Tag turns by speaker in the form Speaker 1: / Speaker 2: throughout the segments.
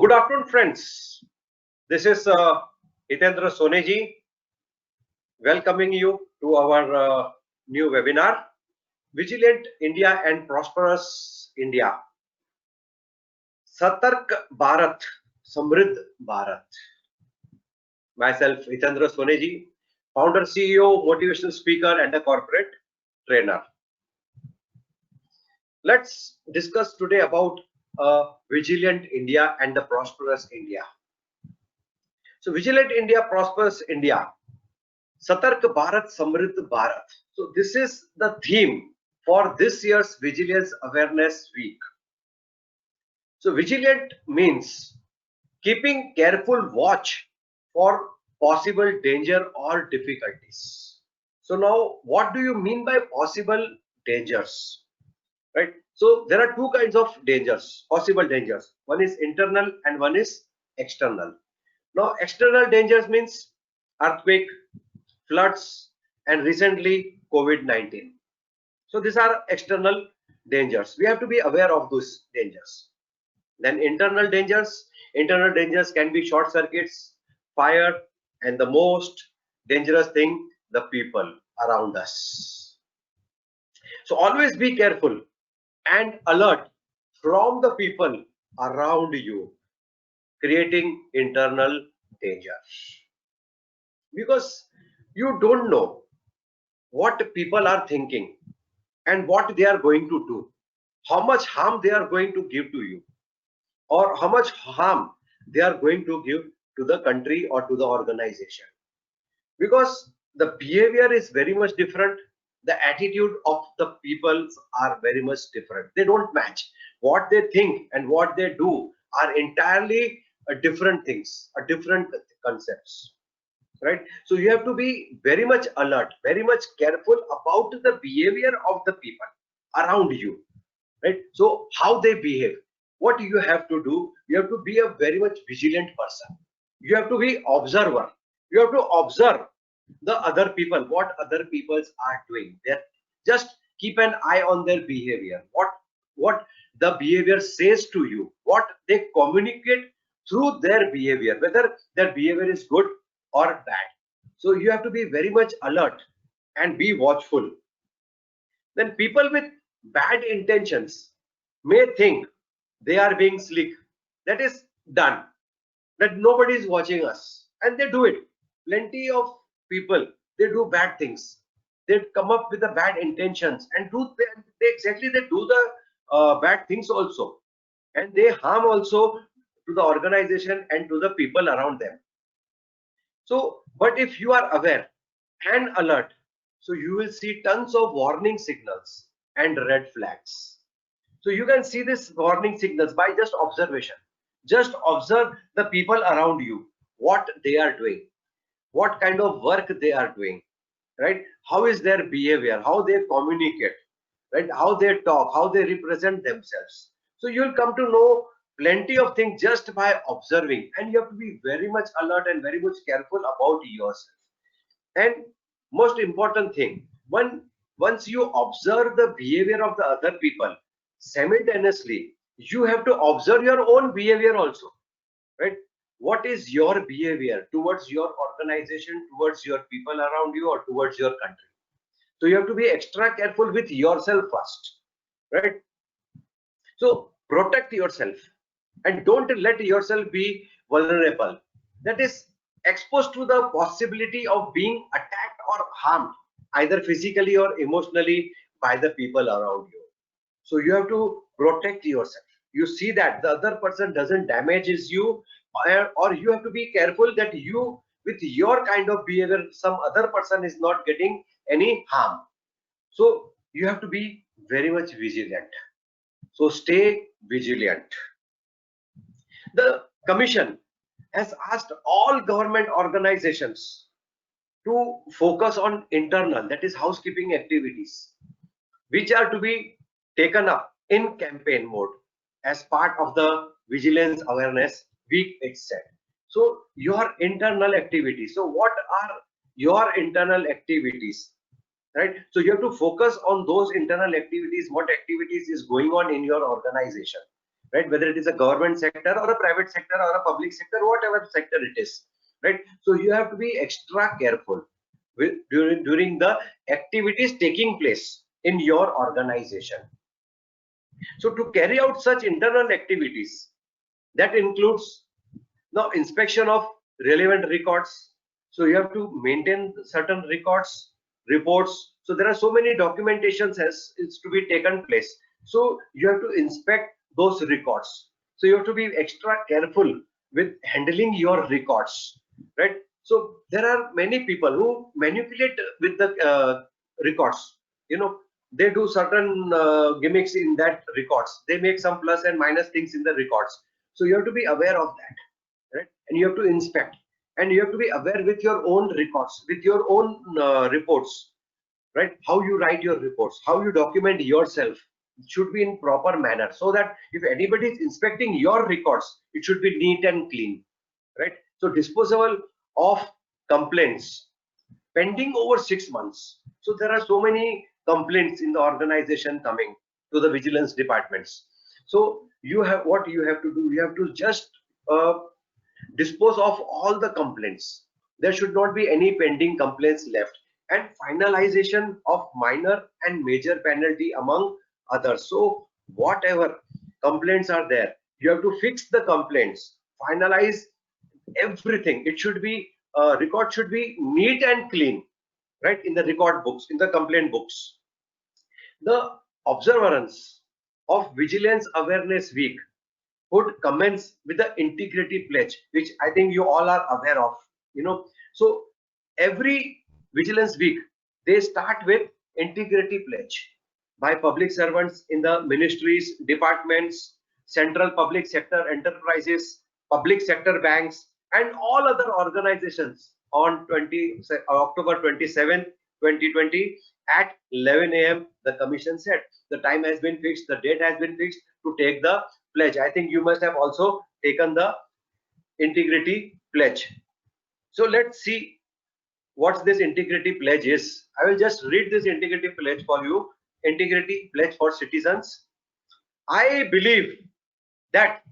Speaker 1: Good afternoon, friends. This is Hitendra Soneji welcoming you to our new webinar, Vigilant India and Prosperous India. Satark Bharat, Samridh Bharat. Myself, Hitendra Soneji, founder, CEO, motivational speaker, and a corporate trainer. Let's discuss today about Vigilant India and the Prosperous India. So, Vigilant India, Prosperous India. Satark Bharat, Samridh Bharat. So this is the theme for this year's Vigilance Awareness Week. So vigilant means keeping careful watch for possible danger or difficulties. So now, what do you mean by possible dangers? Right? So there are two kinds of dangers, possible dangers. One is internal and one is external. Now, external dangers means earthquake, floods, and recently COVID-19. So these are external dangers. We have to be aware of those dangers. Then internal dangers can be short circuits, fire, and the most dangerous thing, the people around us. So always be careful and alert from the people around you, creating internal danger. Because you don't know what people are thinking and what they are going to do, how much harm they are going to give to you, or how much harm they are going to give to the country or to the organization. Because the behavior is very much different, the attitude of the people are very much different. They don't match. What they think and what they do are entirely different things, different concepts. Right? So you have to be very much alert, very much careful about the behavior of the people around you. Right? So how they behave, what you have to do, you have to be a very much vigilant person. You have to be observer. You have to observe the other people, what other peoples are doing. They just keep an eye on their behavior. What the behavior says to you, what they communicate through their behavior, whether their behavior is good or bad. So you have to be very much alert and be watchful. Then people with bad intentions may think they are being slick. That is done. That nobody is watching us. And they do it. Plenty of people, they do bad things. They come up with the bad intentions and they do the bad things also. And they harm also to the organization and to the people around them. So, but if you are aware and alert, so you will see tons of warning signals and red flags. So you can see these warning signals by just observation. Just observe the people around you, what they are doing, what kind of work they are doing, right? How is their behavior, how they communicate, right? How they talk, how they represent themselves. So you'll come to know plenty of things just by observing, and you have to be very much alert and very much careful about yourself. And most important thing, once you observe the behavior of the other people, simultaneously you have to observe your own behavior also, right? What is your behavior towards your organization, towards your people around you, or towards your country? So you have to be extra careful with yourself first, right? So protect yourself and don't let yourself be vulnerable. That is exposed to the possibility of being attacked or harmed, either physically or emotionally, by the people around you. So you have to protect yourself. You see that the other person doesn't damages you, or you have to be careful that you, with your kind of behavior, some other person is not getting any harm. So you have to be very much vigilant. So stay vigilant. The commission has asked all government organizations to focus on internal, that is housekeeping activities, which are to be taken up in campaign mode as part of the Vigilance Awareness Week itself. So your internal activities. So what are your internal activities? Right? So you have to focus on those internal activities, what activities is going on in your organization. right? Whether it is a government sector or a private sector or a public sector, whatever sector it is, right? So you have to be extra careful during the activities taking place in your organization. So to carry out such internal activities, that includes now inspection of relevant records. So you have to maintain certain records, reports. So there are so many documentations has is to be taken place. So you have to inspect those records. So you have to be extra careful with handling your records, right? So there are many people who manipulate with the records. You know, they do certain gimmicks in that records. They make some plus and minus things in the records. So you have to be aware of that, right? And you have to inspect, and you have to be aware with your own records, with your own reports, right? How you write your reports, how you document yourself, it should be in proper manner, so that if anybody is inspecting your records, it should be neat and clean, right? So disposable of complaints pending over 6 months. So there are so many complaints in the organization coming to the vigilance departments. So you have, what you have to do, you have to just dispose of all the complaints. There should not be any pending complaints left, and finalization of minor and major penalty among others. So whatever complaints are there, you have to fix the complaints, finalize everything. It should be record should be neat and clean, right? In the record books, in the complaint books. The observance of Vigilance Awareness Week would commence with the integrity pledge, which I think you all are aware of. You know, so every vigilance week they start with integrity pledge by public servants in the ministries, departments, central public sector enterprises, public sector banks, and all other organizations on October 27th, 2020 at 11 a.m. The commission said the time has been fixed, the date has been fixed to take the pledge. I think you must have also taken the integrity pledge. So let's see what this integrity pledge is. I will just read this integrity pledge for you. Integrity pledge for citizens. I believe that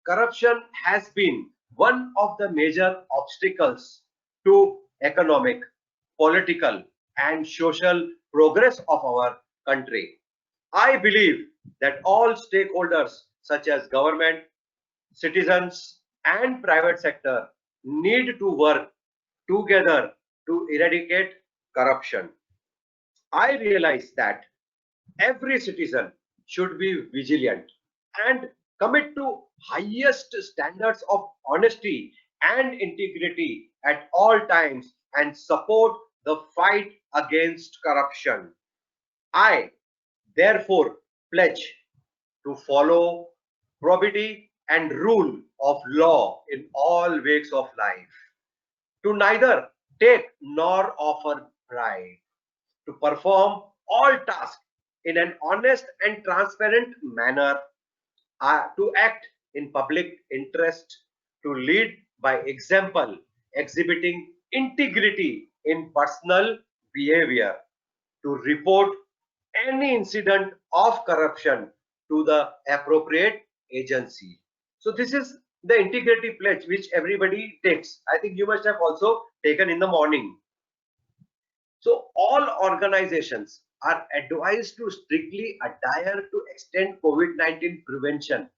Speaker 1: corruption has been one of the major obstacles to economic, political, and social progress of our country. I believe that all stakeholders such as government, citizens, and private sector need to work together to eradicate corruption. I realize that every citizen should be vigilant and commit to highest standards of honesty and integrity at all times and support the fight against corruption. I therefore pledge to follow probity and rule of law in all walks of life, to neither take nor offer bribe, to perform all tasks in an honest and transparent manner, to act in public interest, to lead by example, exhibiting integrity in personal behavior, to report any incident of corruption to the appropriate agency. So this is the integrity pledge which everybody takes. I think you must have also taken in the morning. So all organizations are advised to strictly adhere to extend COVID-19 prevention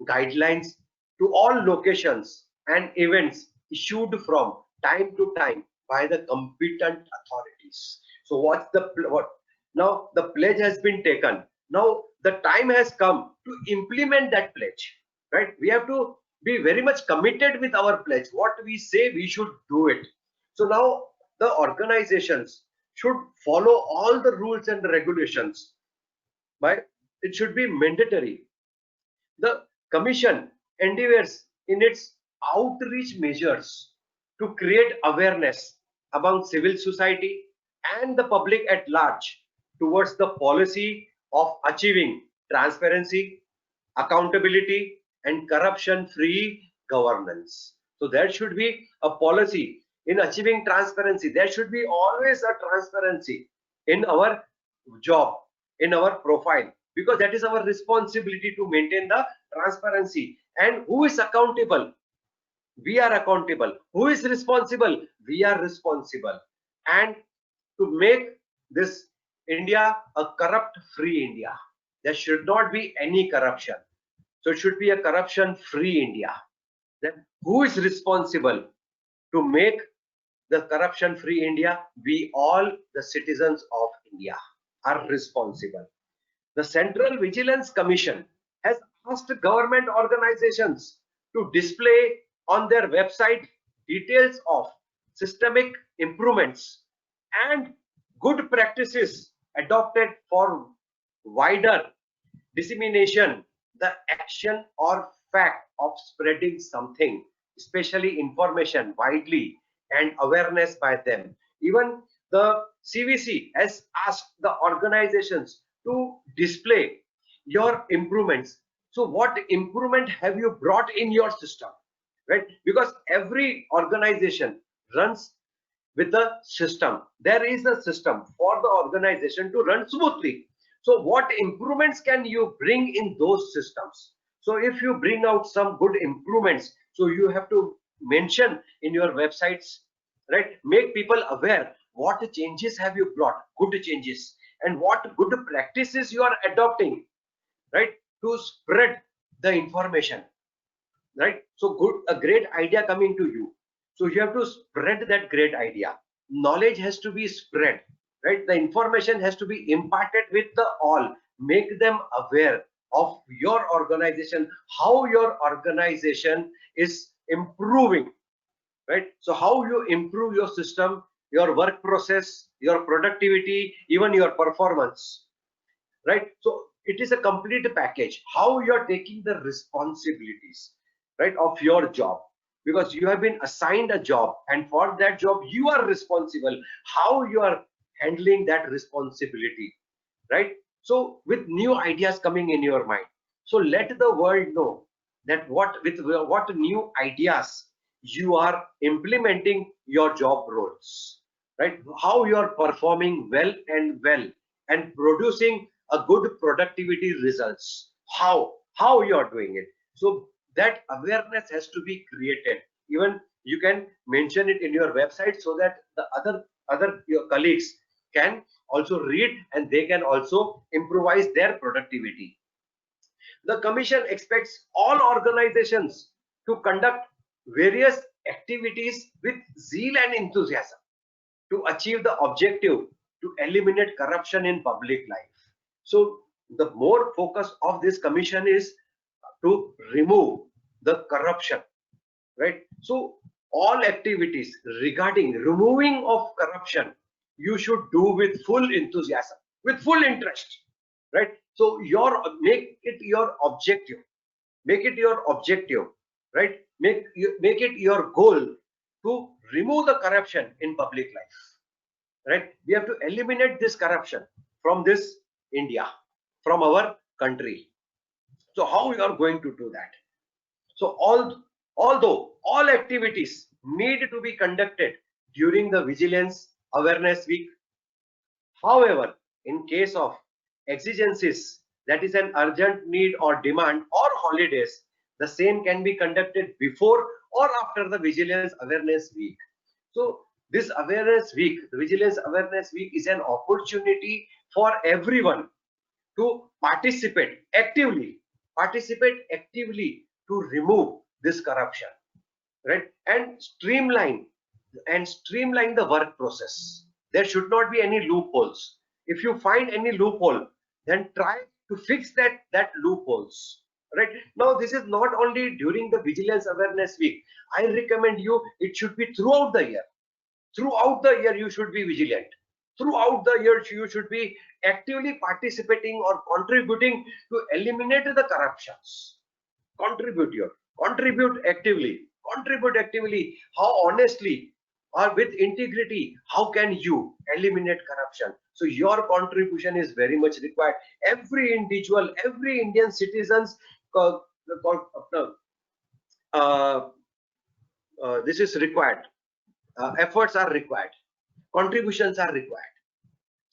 Speaker 1: guidelines to all locations and events issued from time to time by the competent authorities. So what's the what now the pledge has been taken. Now the time has come to implement that pledge, right? We have to be very much committed with our pledge. What we say, we should do it. So now the organizations should follow all the rules and regulations. By it should be mandatory. The commission endeavors in its outreach measures to create awareness among civil society and the public at large towards the policy of achieving transparency, accountability, and corruption-free governance. So there should be a policy in achieving transparency. There should be always a transparency in our job, in our profile. because that is our responsibility to maintain the transparency. And who is accountable? We are accountable. Who is responsible? We are responsible. And to make this India a corrupt free India, there should not be any corruption. So it should be a corruption free India. Then who is responsible to make the corruption free India? We all, the citizens of India, are responsible. The Central Vigilance Commission has asked government organizations to display on their website details of systemic improvements and good practices adopted for wider dissemination, the action or fact of spreading something, especially information widely and awareness by them. Even the CVC has asked the organizations to display your improvements. So what improvement have you brought in your system, right? Because every organization runs with a system. There is a system for the organization to run smoothly. So what improvements can you bring in those systems? So if you bring out some good improvements, so you have to mention in your websites, right? Make people aware what changes have you brought, good changes, and what good practices you are adopting, right? To spread the information, right? So good, a great idea coming to you, so you have to spread that great idea. Knowledge has to be spread, right? The information has to be imparted with the all. Make them aware of your organization, how your organization is improving, right? So how you improve your system, your work process, your productivity, even your performance, right? So it is a complete package, how you are taking the responsibilities, right, of your job, because you have been assigned a job, and for that job you are responsible, how you are handling that responsibility, right? So with new ideas coming in your mind, so let the world know that what new ideas you are implementing your job roles, right? How you are performing well and producing a good productivity results, how you are doing it. So that awareness has to be created. Even you can mention it in your website, so that the other your colleagues can also read, and they can also improvise their productivity. The commission expects all organizations to conduct various activities with zeal and enthusiasm to achieve the objective to eliminate corruption in public life. So the more focus of this commission is to remove the corruption, right? So all activities regarding removing of corruption, you should do with full enthusiasm, with full interest, right? So make it your objective, make it your objective, right? Make it your goal to remove the corruption in public life, right? We have to eliminate this corruption from this India, from our country. So how we are going to do that? So although all activities need to be conducted during the vigilance awareness week, however, in case of exigencies, that is an urgent need or demand or holidays, the same can be conducted before or after the vigilance awareness week. So this awareness week, the vigilance awareness week, is an opportunity for everyone to participate actively to remove this corruption, right? And streamline the work process. There should not be any loopholes. If you find any loophole, then try to fix that loopholes, right? Now this is not only during the vigilance awareness week. I recommend you, it should be throughout the year. Throughout the year you should be vigilant. Throughout the year you should be actively participating or contributing to eliminate the corruptions. Contribute actively. How honestly or with integrity, how can you eliminate corruption? So your contribution is very much required. Every individual, every Indian citizens, uh, uh, uh, this is required. Efforts are required, contributions are required.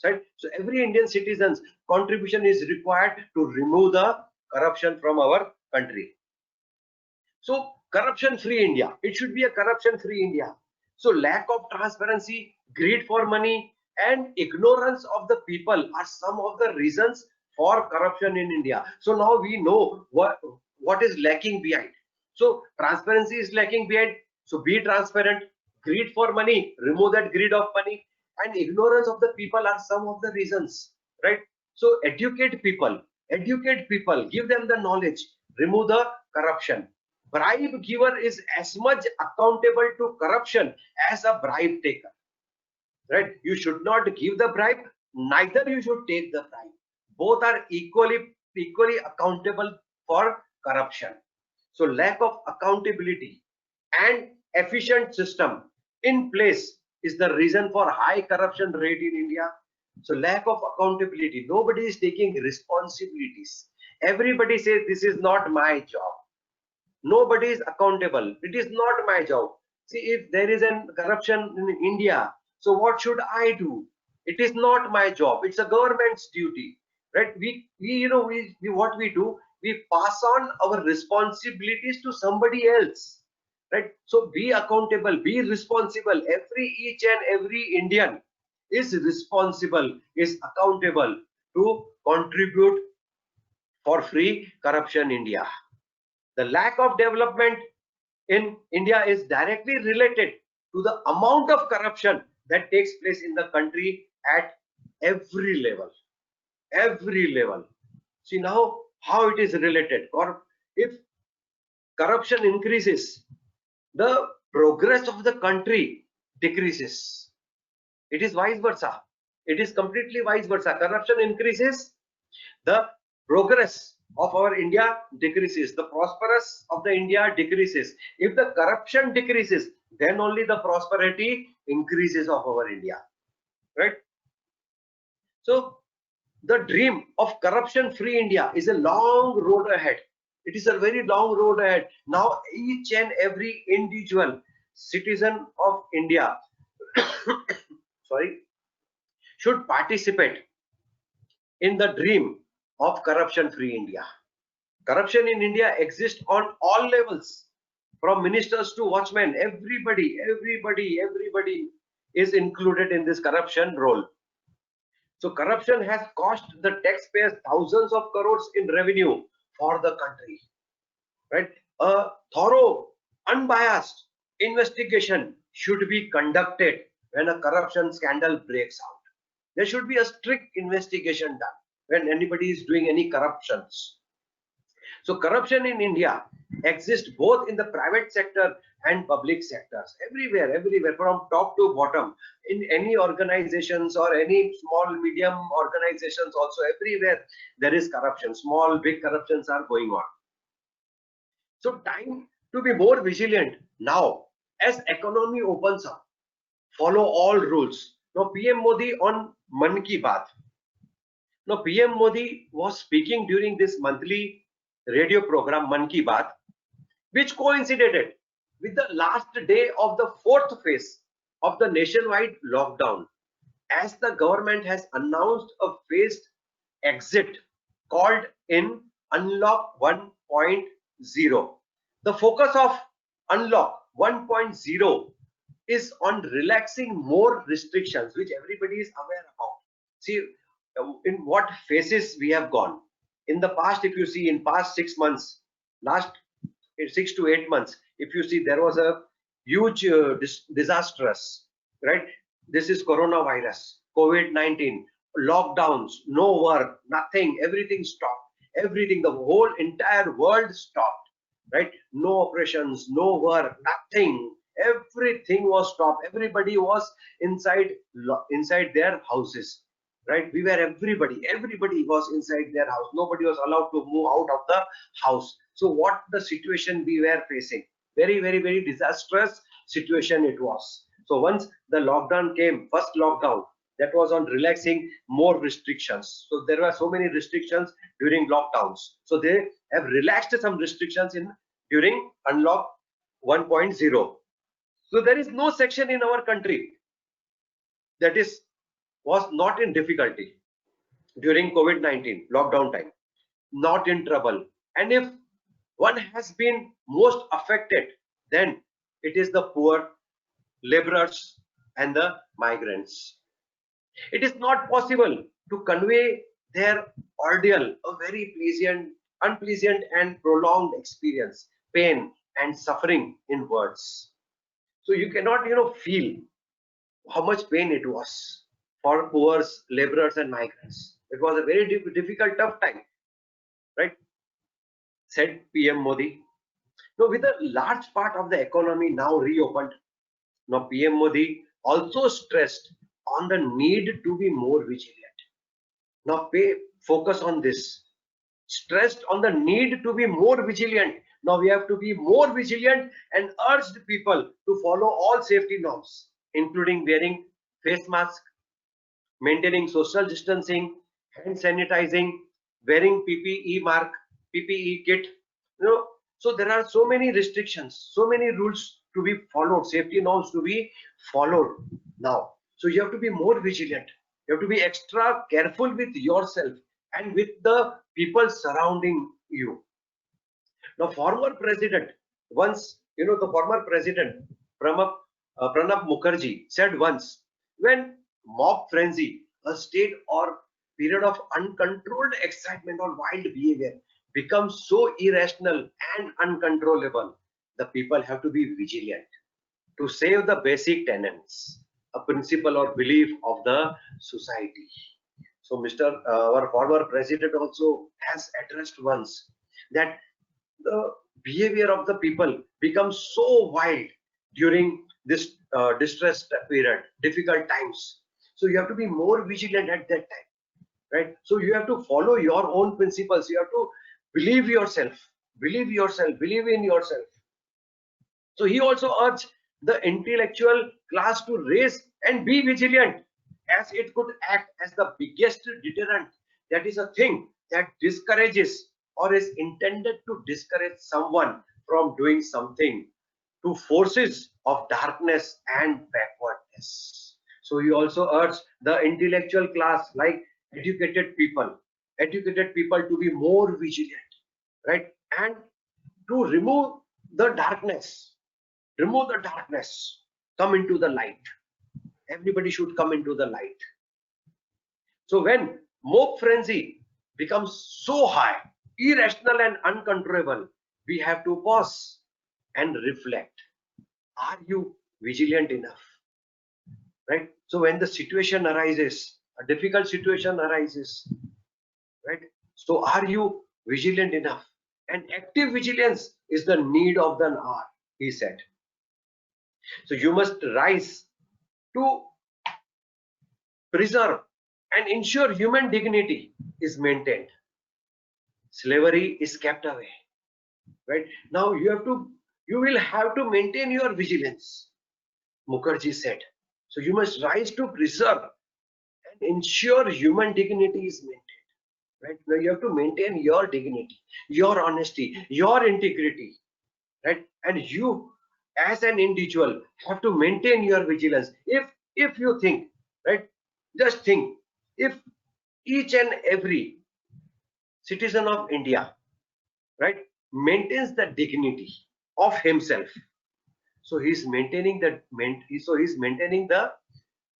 Speaker 1: right? So every Indian citizen's contribution is required to remove the corruption from our country. So corruption-free India, it should be a corruption-free India. So lack of transparency, greed for money, and ignorance of the people are some of the reasons for corruption in India. So now we know what is lacking behind. So transparency is lacking behind. So be transparent. Greed for money, remove that greed of money, and ignorance of the people are some of the reasons, right? So educate people, give them the knowledge, remove the corruption. Bribe giver is as much accountable to corruption as a bribe taker, right? You should not give the bribe, neither you should take the bribe. Both are equally accountable for corruption. So lack of accountability and efficient system in place is the reason for high corruption rate in India. So lack of accountability, nobody is taking responsibilities. Everybody says this is not my job. Nobody is accountable. It is not my job. See, if there is an corruption in India, so what should I do? It is not my job. It's a government's duty, right? We what we do, we pass on our responsibilities to somebody else, right? So be accountable, be responsible. Each and every Indian is responsible, is accountable to contribute for free corruption India. The lack of development in India is directly related to the amount of corruption that takes place in the country at every level. Every level. See now how it is related. Or if corruption increases, the progress of the country decreases. It is vice versa. It is completely vice versa. Corruption increases, the progress of our India decreases, the prosperous of the India decreases. If the corruption decreases, then only the prosperity increases of our India, right? So the dream of corruption-free India is a long road ahead. It is a very long road ahead. Now each and every individual citizen of India sorry, should participate in the dream of corruption-free India. Corruption in India exists on all levels, from ministers to watchmen. Everybody is included in this corruption role. So corruption has cost the taxpayers thousands of crores in revenue for the country, right? A thorough, unbiased investigation should be conducted when a corruption scandal breaks out. There should be a strict investigation done when anybody is doing any corruptions. So corruption in India exists both in the private sector and public sectors. Everywhere, from top to bottom, in any organizations or any small, medium organizations also, everywhere there is corruption. Small, big corruptions are going on. So time to be more vigilant now as economy opens up. Follow all rules. Now PM Modi on Man Ki Baat. Now PM Modi was speaking during this monthly radio program Man Ki Baat, which coincided with the last day of the fourth phase of the nationwide lockdown, as the government has announced a phased exit called in Unlock 1.0. The focus of Unlock 1.0 is on relaxing more restrictions, which everybody is aware about. See, in what phases we have gone. In the past, if you see in past 6 months, last 6 to 8 months, if you see, there was a huge disastrous, right? This is coronavirus, COVID-19, lockdowns, no work, nothing, everything stopped. Everything, the whole entire world stopped, right? No operations, no work, nothing. Everything was stopped. Everybody was inside their houses, right? We were everybody was inside their house. Nobody was allowed to move out of the house. So what the situation we were facing? Very disastrous situation it was. So once the lockdown came, first lockdown, that was on relaxing more restrictions. So there were so many restrictions during lockdowns. So they have relaxed some restrictions in during Unlock 1.0. So there is no section in our country that is was not in difficulty during COVID-19 lockdown time, not in trouble. And if one has been most affected, then it is the poor, laborers, and the migrants. It is not possible to convey their ordeal, a very unpleasant and prolonged experience, pain and suffering in words. So you cannot, feel how much pain it was for poor, laborers, and migrants. It was a very difficult, tough time, right? Said PM Modi. Now, with a large part of the economy now reopened, now PM Modi also stressed on the need to be more vigilant. Now, focus on this. Stressed on the need to be more vigilant. Now we have to be more vigilant and urged people to follow all safety norms, including wearing face mask, maintaining social distancing, hand sanitizing, wearing PPE kit. So there are so many restrictions, so many rules to be followed, safety norms to be followed now. So you have to be more vigilant. You have to be extra careful with yourself and with the people surrounding you. Now, former president once, the former president Pranab Mukherjee said once, when mob frenzy, a state or period of uncontrolled excitement or wild behavior becomes so irrational and uncontrollable, the people have to be vigilant to save the basic tenets, a principle or belief of the society. So, our former president also has addressed once that the behavior of the people becomes so wild during this distressed period, difficult times. So you have to be more vigilant at that time, right? So you have to follow your own principles. You have to believe yourself, believe in yourself. So he also urged the intellectual class to raise and be vigilant, as it could act as the biggest deterrent. That is a thing that discourages or is intended to discourage someone from doing something, to forces of darkness and backwardness. So he also urged the intellectual class, like educated people to be more vigilant, right? And to remove the darkness, come into the light. Everybody should come into the light. So when mob frenzy becomes so high, irrational and uncontrollable, we have to pause and reflect. Are you vigilant enough? Right? So when the situation arises, a difficult situation arises, right? So are you vigilant enough? And active vigilance is the need of the hour, he said. So you must rise to preserve and ensure human dignity is maintained. Slavery is kept away, right? Now you will have to maintain your vigilance, Mukherjee said. So you must rise to preserve and ensure human dignity is maintained, right? Now you have to maintain your dignity, your honesty, your integrity, right? And you as an individual have to maintain your vigilance. If you think, right, just think, if each and every citizen of India, right, maintains the dignity of himself, so he's maintaining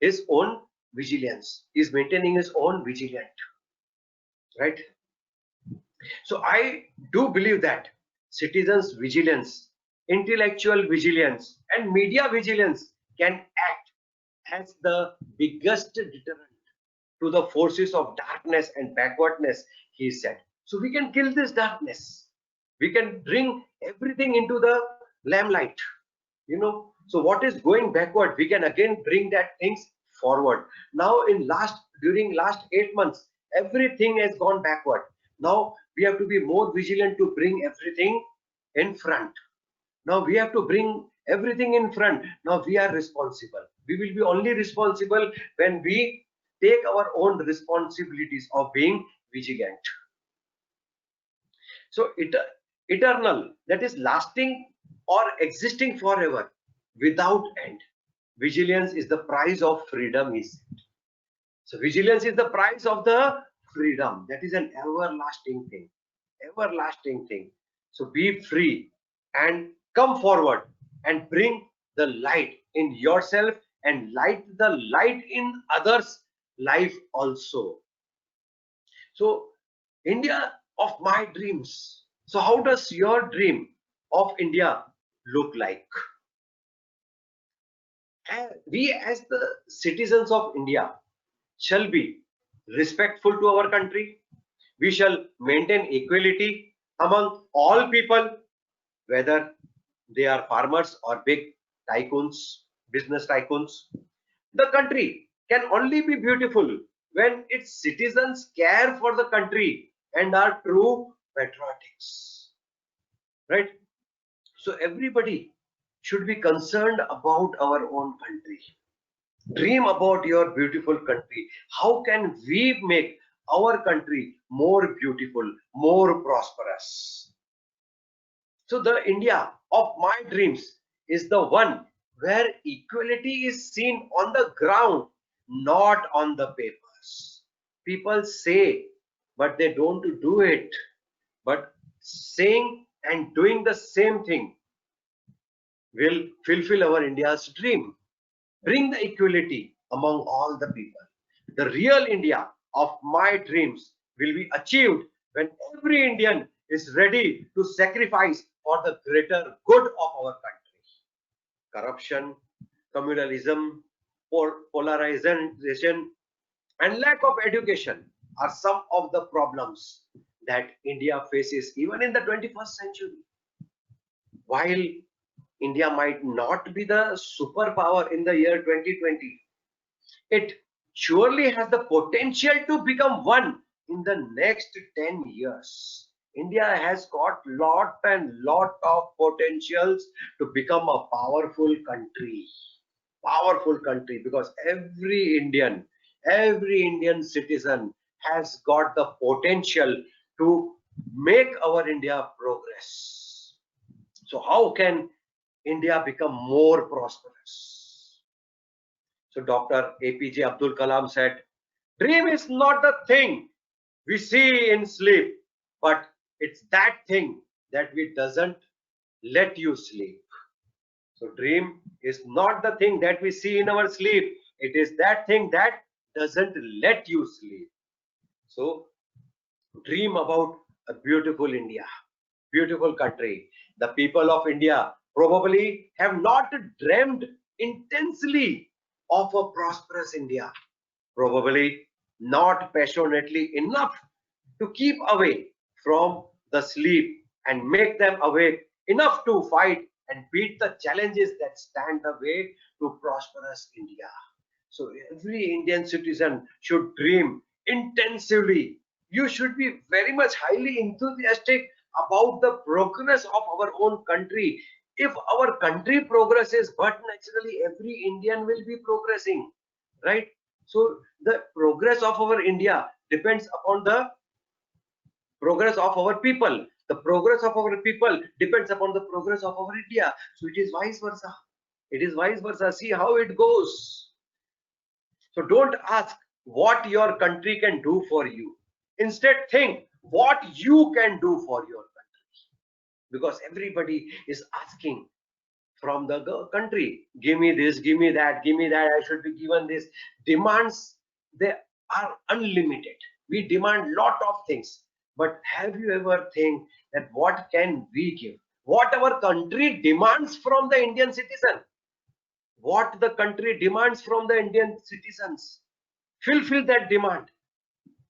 Speaker 1: his own vigilance, he's maintaining his own vigilance, right? So I do believe that citizens vigilance, intellectual vigilance, and media vigilance can act as the biggest deterrent to the forces of darkness and backwardness, he said. So we can kill this darkness, we can bring everything into the lamplight, so what is going backward, we can again bring that things forward. Now during last 8 months, everything has gone backward. Now we have to be more vigilant to bring everything in front. Now we have to bring everything in front. Now we are responsible. We will be only responsible when we take our own responsibilities of being vigilant. So eternal, that is lasting or existing forever, without end. Vigilance is the price of freedom, he said. So vigilance is the price of the freedom. That is an everlasting thing. Everlasting thing. So be free and come forward and bring the light in yourself and light the light in others' life also. So India of my dreams. So how does your dream of India look like? And we as the citizens of India shall be respectful to our country. We shall maintain equality among all people, whether they are farmers or big tycoons, business tycoons. The country can only be beautiful when its citizens care for the country and are true patriotics. Right? So everybody should be concerned about our own country. Dream about your beautiful country. How can we make our country more beautiful, more prosperous? So the India of my dreams is the one where equality is seen on the ground, not on the papers. People say, but they don't do it. But saying and doing the same thing will fulfill our India's dream. Bring the equality among all the people. The real India of my dreams will be achieved when every Indian is ready to sacrifice for the greater good of our country. Corruption, communalism, polarization, and lack of education are some of the problems that India faces even in the 21st century. While India might not be the superpower in the year 2020, it surely has the potential to become one in the next 10 years. India has got lot and lot of potentials to become a powerful country. Powerful country, because every Indian citizen has got the potential to make our India progress. So how can India become more prosperous? So Dr. APJ Abdul Kalam said, dream is not the thing we see in sleep, but it's that thing that we doesn't let you sleep. So dream is not the thing that we see in our sleep. It is that thing that doesn't let you sleep. So dream about a beautiful India, beautiful country. The people of India probably have not dreamed intensely of a prosperous India, probably not passionately enough to keep away from the sleep and make them awake enough to fight and beat the challenges that stand the way to prosperous India. So every Indian citizen should dream intensively. You should be very much highly enthusiastic about the progress of our own country. If our country progresses, but naturally every Indian will be progressing, right? So the progress of our India depends upon the progress of our people. The progress of our people depends upon the progress of our India. So it is vice versa. It is vice versa. See how it goes. So don't ask what your country can do for you. Instead, think what you can do for your country. Because everybody is asking from the country, give me this, give me that, give me that, I should be given this. Demands, they are unlimited. We demand lot of things. But have you ever think that what can we give? What our country demands from the Indian citizen? What the country demands from the Indian citizens? Fulfill that demand.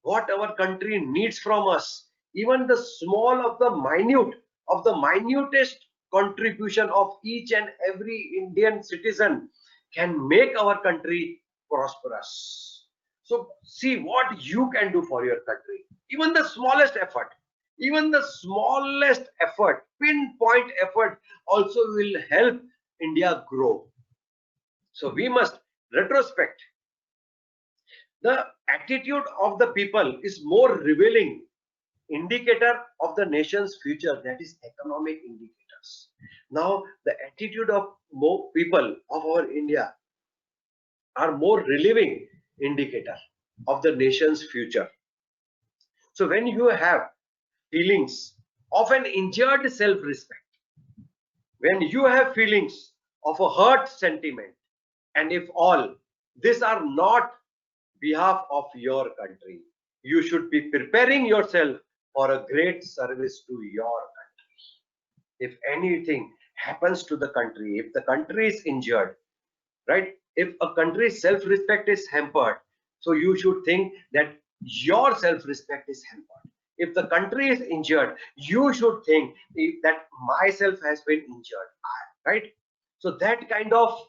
Speaker 1: What our country needs from us, even the small of the minutest contribution of each and every Indian citizen can make our country prosperous. So see what you can do for your country. Even the smallest effort, even the smallest effort, pinpoint effort also will help India grow. So we must retrospect. The attitude of the people is more revealing indicator of the nation's future, that is economic indicators. Now the attitude of more people of our India are more relieving indicator. of the nation's future. So when you have feelings of an injured self-respect, when you have feelings of a hurt sentiment, and if all these are not behalf of your country, you should be preparing yourself for a great service to your country. If anything happens to the country, if the country is injured, right? If a country's self-respect is hampered, so you should think that your self-respect is hampered. If the country is injured, you should think that myself has been injured, right? So that kind of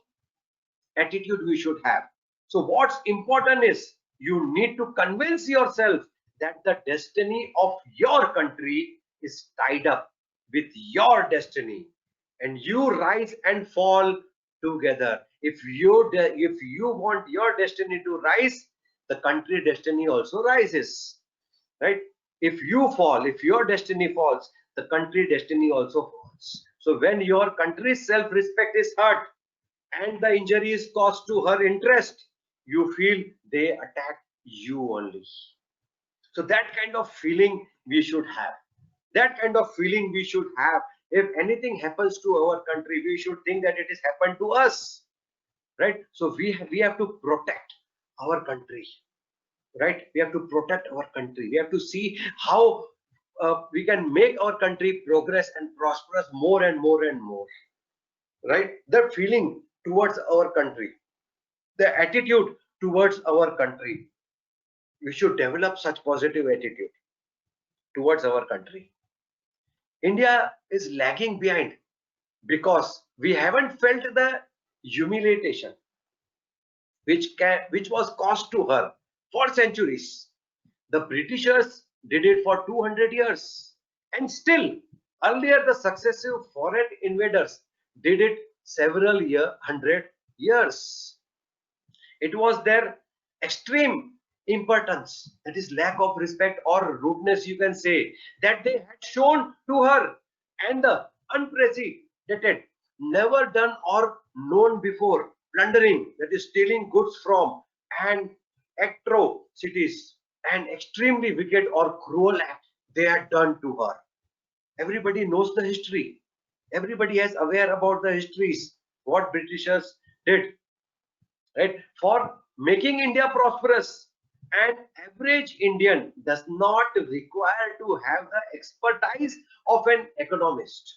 Speaker 1: attitude we should have. So what's important is you need to convince yourself that the destiny of your country is tied up with your destiny, and you rise and fall together. If you want your destiny to rise, the country destiny also rises, right? If you fall, if your destiny falls, the country destiny also falls. So when your country's self-respect is hurt and the injury is caused to her interest, you feel they attack you only. So that kind of feeling we should have. That kind of feeling we should have. If anything happens to our country, we should think that it has happened to us, right? So we have to protect our country, right? We have to protect our country. We have to see how we can make our country progress and prosperous more and more and more, right? The feeling towards our country, the attitude towards our country, we should develop such positive attitude towards our country. India is lagging behind because we haven't felt the humiliation which was caused to her for centuries. The Britishers did it for 200 years, and still earlier the successive foreign invaders did it several hundred years. It was their extreme impotence, that is lack of respect or rudeness, you can say, that they had shown to her, and the unprecedented, never done or known before plundering, that is stealing goods from, and atrocities, and extremely wicked or cruel act they had done to her. Everybody knows the history. Everybody is aware about the histories, what Britishers did, right? For making India prosperous. An average Indian does not require to have the expertise of an economist,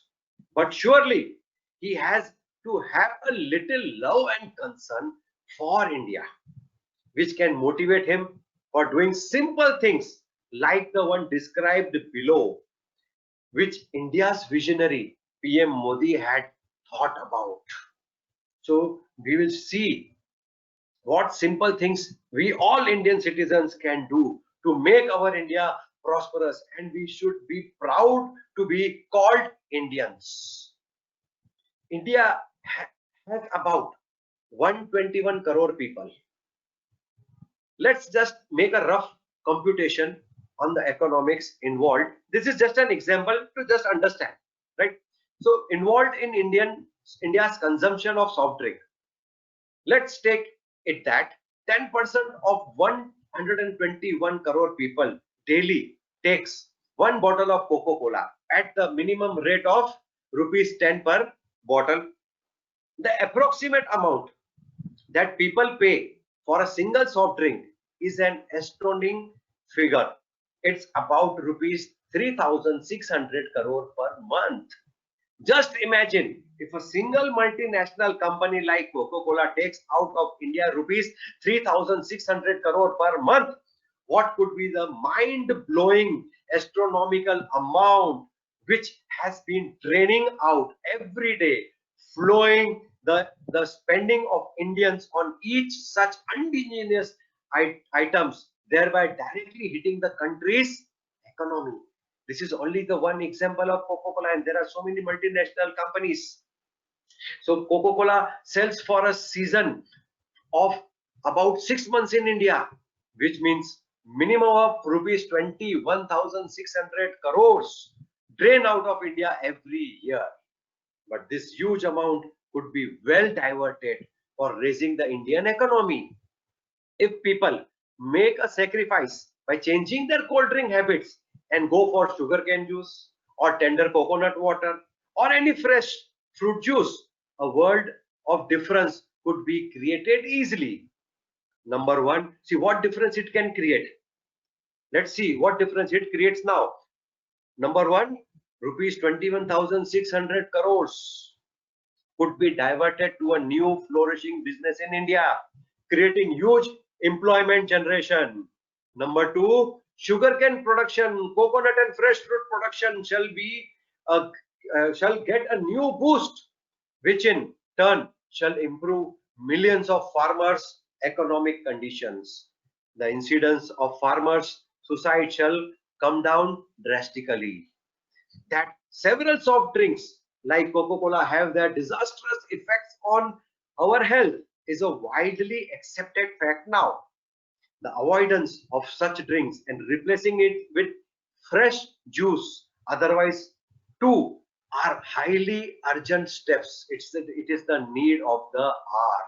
Speaker 1: but surely he has to have a little love and concern for India, which can motivate him for doing simple things like the one described below, which India's visionary PM Modi had thought about. So we will see what simple things we all Indian citizens can do to make our India prosperous, and we should be proud to be called Indians. India has about 121 crore people. Let's just make a rough computation on the economics involved. This is just an example to just understand, right? So involved in India's consumption of soft drink. Let's take it that 10% of 121 crore people daily takes one bottle of Coca-Cola at the minimum rate of rupees 10 per bottle. The approximate amount that people pay for a single soft drink is an astounding figure. It's about rupees 3,600 crore per month. Just imagine if a single multinational company like Coca-Cola takes out of India rupees 3,600 crore per month, what could be the mind-blowing astronomical amount which has been draining out every day, flowing the spending of Indians on each such indigenous items, thereby directly hitting the country's economy. This is only the one example of Coca-Cola, and there are so many multinational companies. So Coca-Cola sells for a season of about 6 months in India, which means minimum of rupees 21,600 crores drain out of India every year. But this huge amount could be well diverted for raising the Indian economy. If people make a sacrifice by changing their cold drink habits and go for sugarcane juice or tender coconut water or any fresh fruit juice, a world of difference could be created easily. Number one, see what difference it can create. Let's see what difference it creates now. Number one, rupees 21,600 crores could be diverted to a new flourishing business in India, creating huge employment generation. Number two, sugarcane production, coconut and fresh fruit production shall get a new boost, which in turn shall improve millions of farmers' economic conditions. The incidence of farmers' suicide shall come down drastically. That several soft drinks like Coca-Cola have their disastrous effects on our health is a widely accepted fact now. The avoidance of such drinks and replacing it with fresh juice, otherwise two, are highly urgent steps. It is the need of the hour.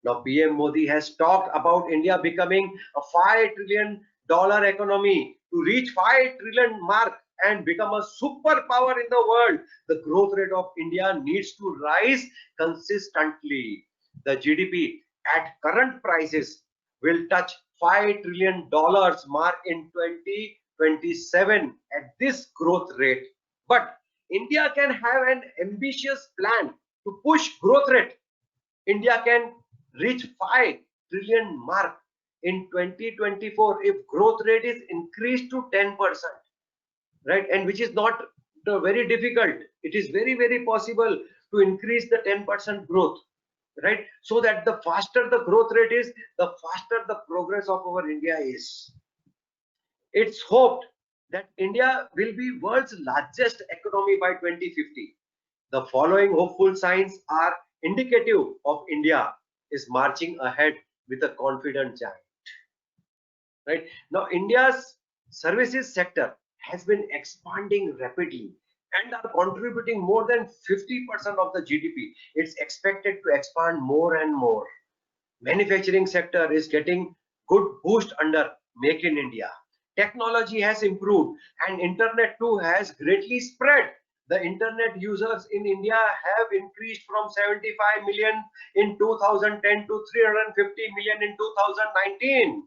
Speaker 1: Now, PM Modi has talked about India becoming a $5 trillion economy. To reach 5 trillion mark and become a superpower in the world, the growth rate of India needs to rise consistently. The GDP at current prices will touch $5 trillion mark in 2027 at this growth rate. But India can have an ambitious plan to push growth rate. India can reach 5 trillion mark in 2024 if growth rate is increased to 10%, right? And which is not very difficult. It is very possible to increase the 10% growth, right? So that the faster the growth rate is, the faster the progress of our India is. It's hoped that India will be world's largest economy by 2050. The following hopeful signs are indicative of India is marching ahead with a confident giant. Right now, India's services sector has been expanding rapidly and are contributing more than 50% of the GDP. It's expected to expand more and more. Manufacturing sector is getting good boost under Make in India. Technology has improved and internet too has greatly spread. The internet users in India have increased from 75 million in 2010 to 350 million in 2019.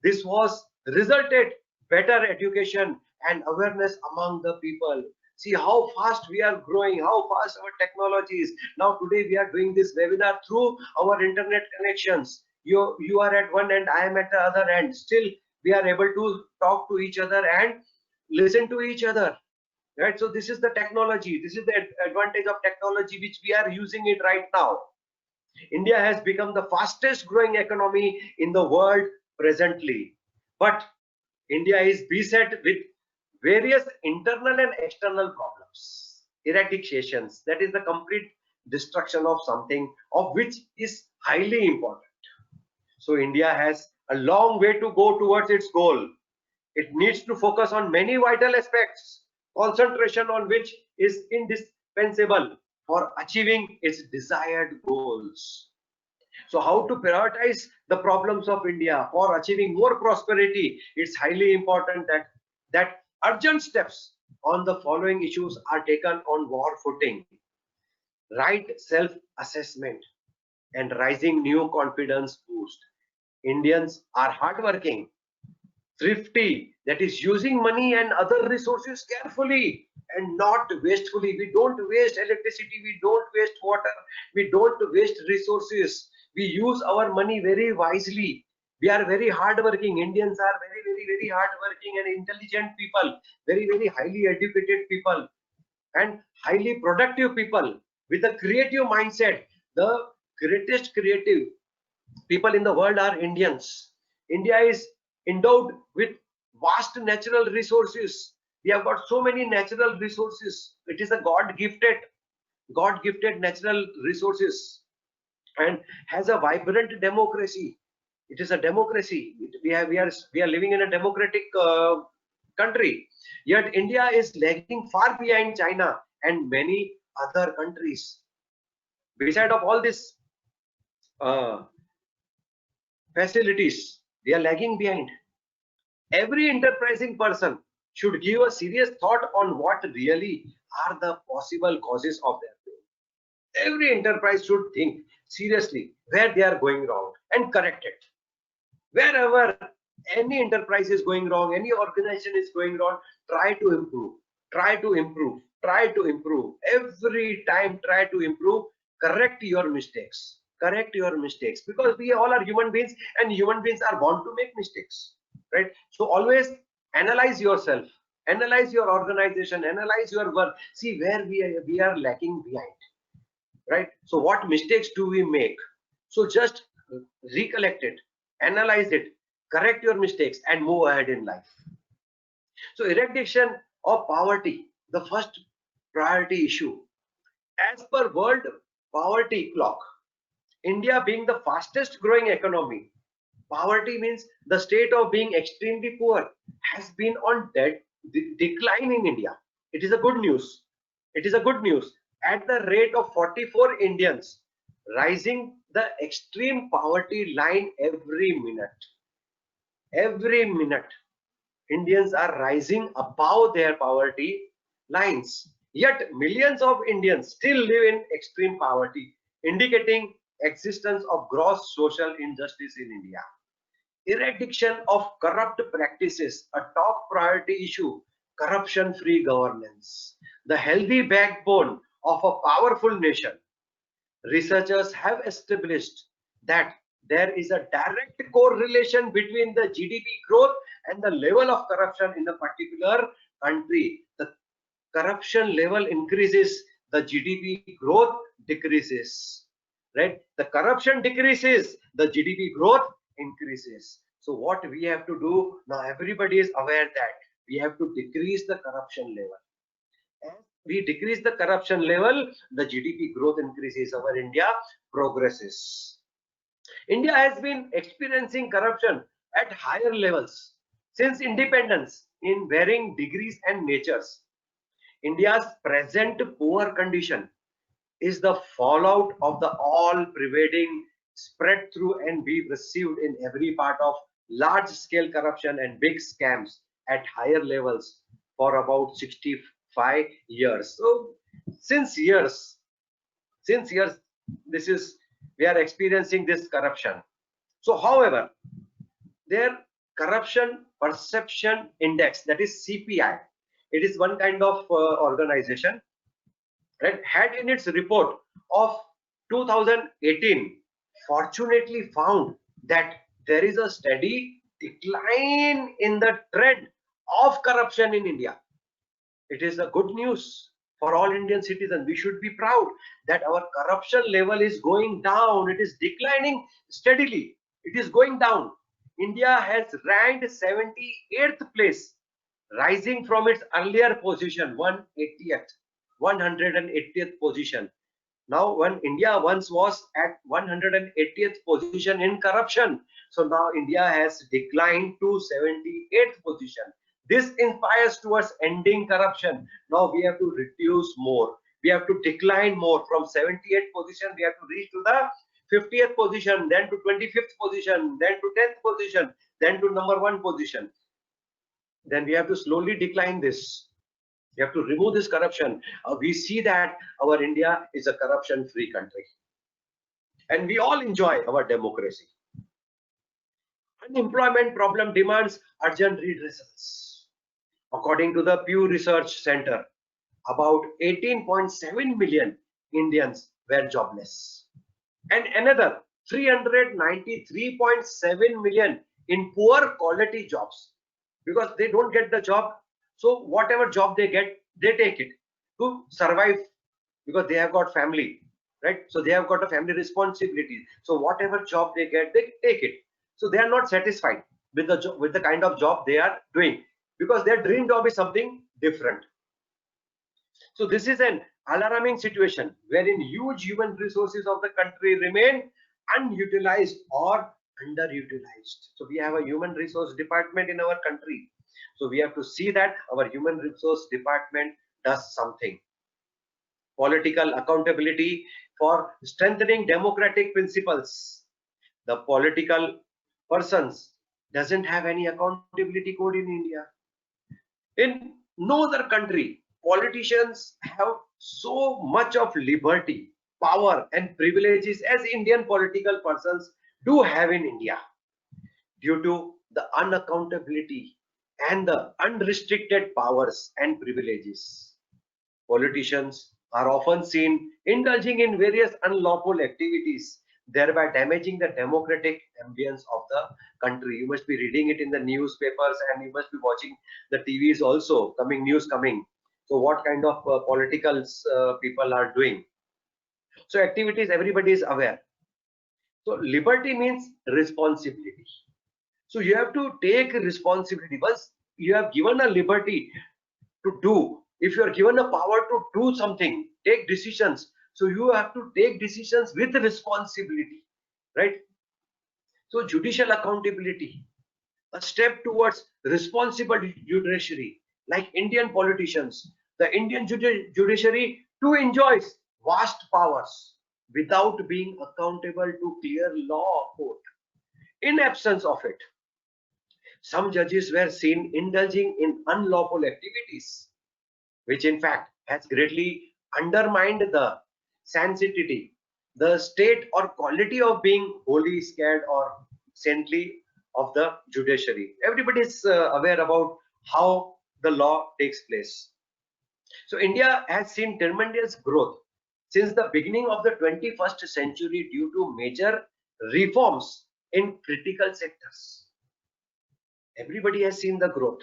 Speaker 1: This was resulted better education and awareness among the people. See how fast we are growing, how fast our technology is. Now today we are doing this webinar through our internet connections. You are at one end, I am at the other end. Still we are able to talk to each other and listen to each other. Right? So this is the technology. This is the advantage of technology which we are using it right now. India has become the fastest growing economy in the world presently. But India is beset with various internal and external problems. Eradications, that is the complete destruction of something of which is highly important. So India has a long way to go towards its goal. It needs to focus on many vital aspects, concentration on which is indispensable for achieving its desired goals. So how to prioritize the problems of India for achieving more prosperity? It's highly important that urgent steps on the following issues are taken on war footing. Right self-assessment and rising new confidence boost. Indians are hardworking, thrifty, that is using money and other resources carefully and not wastefully. We don't waste electricity, we don't waste water, we don't waste resources. We use our money very wisely. We are very hardworking. Indians are very hardworking and intelligent people, very highly educated people and highly productive people with a creative mindset. The greatest creative people in the world are Indians. India is endowed with vast natural resources. We have got so many natural resources. It is a God-gifted natural resources and has a vibrant democracy. It is a democracy. We are living in a democratic country. Yet India is lagging far behind China and many other countries. Beside of all this facilities, We are lagging behind. Every enterprising person should give a serious thought on what really are the possible causes of their failure. Every enterprise should think seriously where they are going wrong and correct it. Wherever any enterprise is going wrong, any organization is going wrong, try to improve, try to improve, try to improve. Every time try to improve, correct your mistakes. Correct your mistakes, because we all are human beings and human beings are born to make mistakes, right? So always analyze yourself, analyze your organization, analyze your work, see where we are lacking behind, right? So what mistakes do we make? So just recollect it, analyze it, correct your mistakes and move ahead in life. So eradication of poverty, the first priority issue. As per World Poverty Clock, India being the fastest growing economy, poverty means the state of being extremely poor has been on decline in India. It is a good news. It is a good news. At the rate of 44 Indians rising the extreme poverty line every minute. Every minute, Indians are rising above their poverty lines. Yet millions of Indians still live in extreme poverty, indicating existence of gross social injustice in India. Eradication of corrupt practices, a top priority issue. Corruption-free governance, the healthy backbone of a powerful nation. Researchers have established that there is a direct correlation between the GDP growth and the level of corruption in a particular country. The corruption level increases, the GDP growth decreases, right? The corruption decreases, the GDP growth increases. So what we have to do now, everybody is aware that we have to decrease the corruption level. As we decrease the corruption level, the GDP growth increases, our India progresses. India has been experiencing corruption at higher levels since independence in varying degrees and natures. India's present poor condition is the fallout of the all pervading spread through and be received in every part of large scale corruption and big scams at higher levels for about 65 years. So since years this is we are experiencing this corruption. So however, their corruption perception index, that is CPI, it is one kind of organization, right, had in its report of 2018 fortunately found that there is a steady decline in the trend of corruption in India. It is a good news for all Indian citizens. We should be proud that our corruption level is going down. It is declining steadily. It is going down. India has ranked 78th place, rising from its earlier position, 180th position. Now, when India once was at 180th position in corruption, so now India has declined to 78th position. This inspires towards ending corruption. Now we have to reduce more. We have to decline more from 78th position. We have to reach to the 50th position, then to 25th position, then to 10th position, then to number 1 position. Then we have to slowly decline this. We have to remove this corruption. We see that our India is a corruption-free country, and we all enjoy our democracy. Unemployment problem demands urgent redressals. According to the Pew Research Center, about 18.7 million Indians were jobless, and another 393.7 million in poor quality jobs, because they don't get the job. So whatever job they get, they take it to survive, because they have got family, right? So they have got a family responsibility. So whatever job they get, they take it. So they are not satisfied with the kind of job they are doing, because their dream job is something different. So this is an alarming situation wherein huge human resources of the country remain unutilized or underutilized. So we have a human resource department in our country. So we have to see that our human resource department does something. Political accountability for strengthening democratic principles. The political persons doesn't have any accountability code in India. In no other country, politicians have so much of liberty, power, and privileges as Indian political persons do have in India due to the unaccountability and the unrestricted powers and privileges. Politicians are often seen indulging in various unlawful activities, thereby damaging the democratic ambience of the country. You must be reading it in the newspapers and you must be watching the TVs also, coming news coming. So what kind of political people are doing? So activities, everybody is aware. So liberty means responsibility. So you have to take responsibility. Once you have given a liberty to do, if you are given a power to do something, take decisions, so you have to take decisions with responsibility, right? So judicial accountability, a step towards responsible judiciary. Like Indian politicians, the Indian judiciary too enjoys vast powers without being accountable to clear law court. In absence of it, some judges were seen indulging in unlawful activities, which in fact has greatly undermined the sanctity, the state or quality of being holy, scared, or saintly of the judiciary. Everybody is aware about how the law takes place. So India has seen tremendous growth since the beginning of the 21st century due to major reforms in critical sectors. Everybody has seen the growth.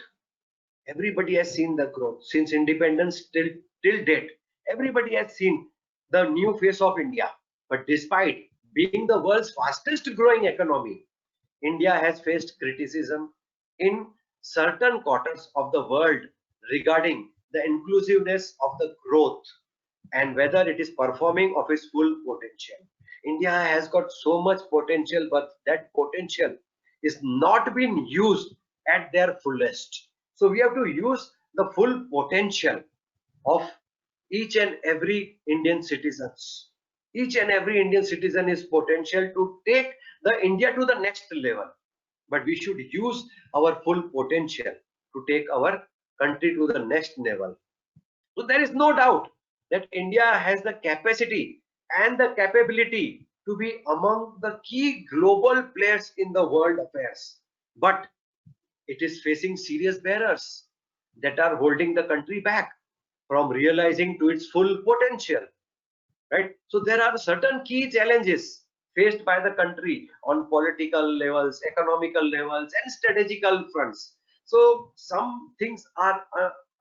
Speaker 1: Everybody has seen the growth since independence till date. Everybody has seen the new face of India. But despite being the world's fastest growing economy, India has faced criticism in certain quarters of the world regarding the inclusiveness of the growth and whether it is performing of its full potential. India has got so much potential, but that potential is not being used at their fullest. So we have to use the full potential of each and every Indian citizens. Each and every Indian citizen is potential to take the India to the next level. But we should use our full potential to take our country to the next level. So there is no doubt that India has the capacity and the capability to be among the key global players in the world affairs. But it is facing serious barriers that are holding the country back from realizing to its full potential, right? So there are certain key challenges faced by the country on political levels, economical levels, and strategical fronts. So some things are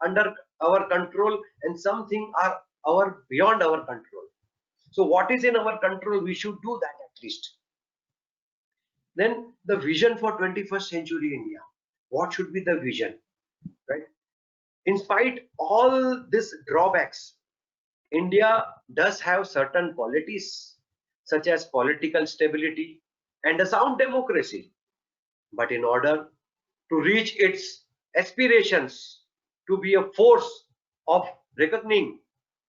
Speaker 1: under our control and some things are beyond our control. So what is in our control, we should do that at least. Then the vision for 21st century India. What should be the vision, right? In spite all these drawbacks, India does have certain qualities such as political stability and a sound democracy. But in order to reach its aspirations to be a force of reckoning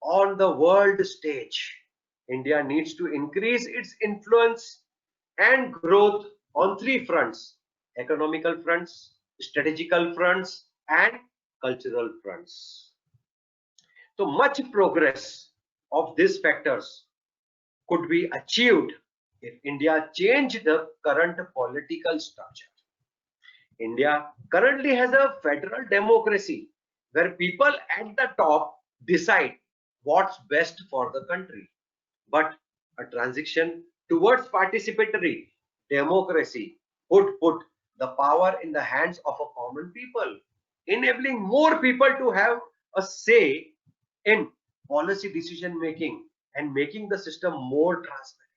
Speaker 1: on the world stage, India needs to increase its influence and growth on three fronts: economical fronts, strategical fronts, and cultural fronts. So much progress of these factors could be achieved if India changed the current political structure. India currently has a federal democracy where people at the top decide what's best for the country. But a transition towards participatory democracy would put the power in the hands of a common people, enabling more people to have a say in policy decision making and making the system more transparent.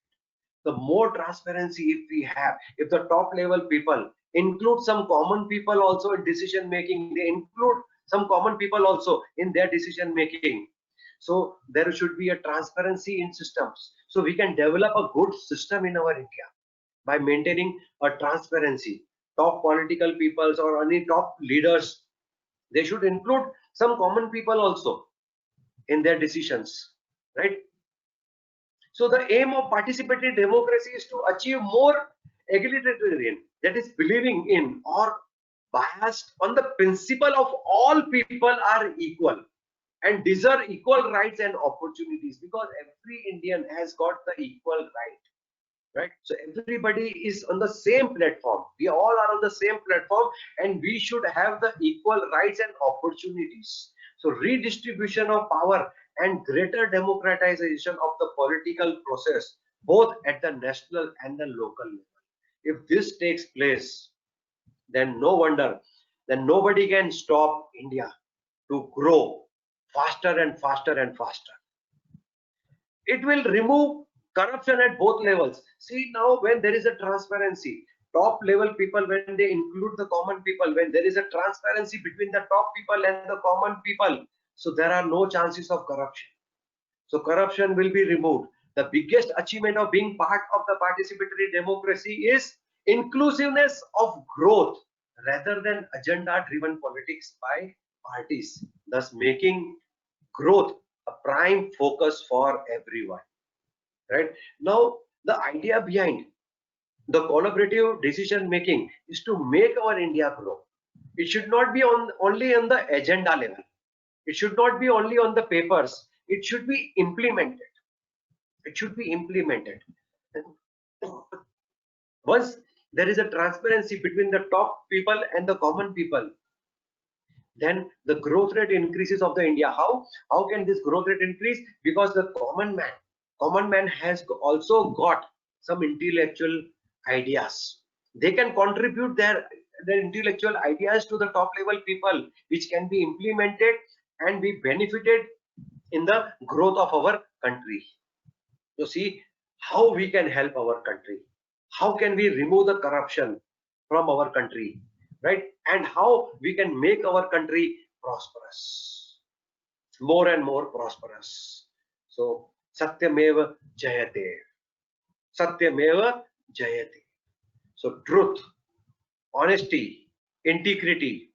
Speaker 1: The more transparency if we have, if the top level people include some common people also in decision making, they include some common people also in their decision making, so there should be a transparency in systems, so we can develop a good system in our India by maintaining a transparency. Top political peoples or any top leaders, they should include some common people also in their decisions, right? So the aim of participatory democracy is to achieve more egalitarian, that is believing in or biased on the principle of all people are equal and deserve equal rights and opportunities, because every Indian has got the equal right? So everybody is on the same platform. We all are on the same platform, and we should have the equal rights and opportunities. So redistribution of power and greater democratization of the political process, both at the national and the local level. If this takes place, then no wonder, then nobody can stop India to grow faster and faster and faster. It will remove corruption at both levels. See, now when there is a transparency, top level people, when they include the common people, when there is a transparency between the top people and the common people, so there are no chances of corruption. So corruption will be removed. The biggest achievement of being part of the participatory democracy is inclusiveness of growth rather than agenda driven politics by parties, thus making growth a prime focus for everyone. Right now, the idea behind the collaborative decision making is to make our India grow. It should not be only on the agenda level. It should not be only on the papers. It should be implemented. It should be implemented. Once there is a transparency between the top people and the common people, then the growth rate increases of the India. How can this growth rate increase? Because the common man has also got some intellectual ideas. They can contribute their intellectual ideas to the top level people, which can be implemented and be benefited in the growth of our country. So see how we can help our country. How can we remove the corruption from our country, right? And how we can make our country prosperous, more and more prosperous. So Satyameva Jayate. Satyameva Jayate. So truth, honesty, integrity,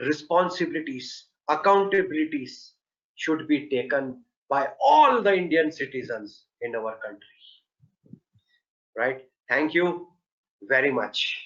Speaker 1: responsibilities, accountabilities should be taken by all the Indian citizens in our country. Right? Thank you very much.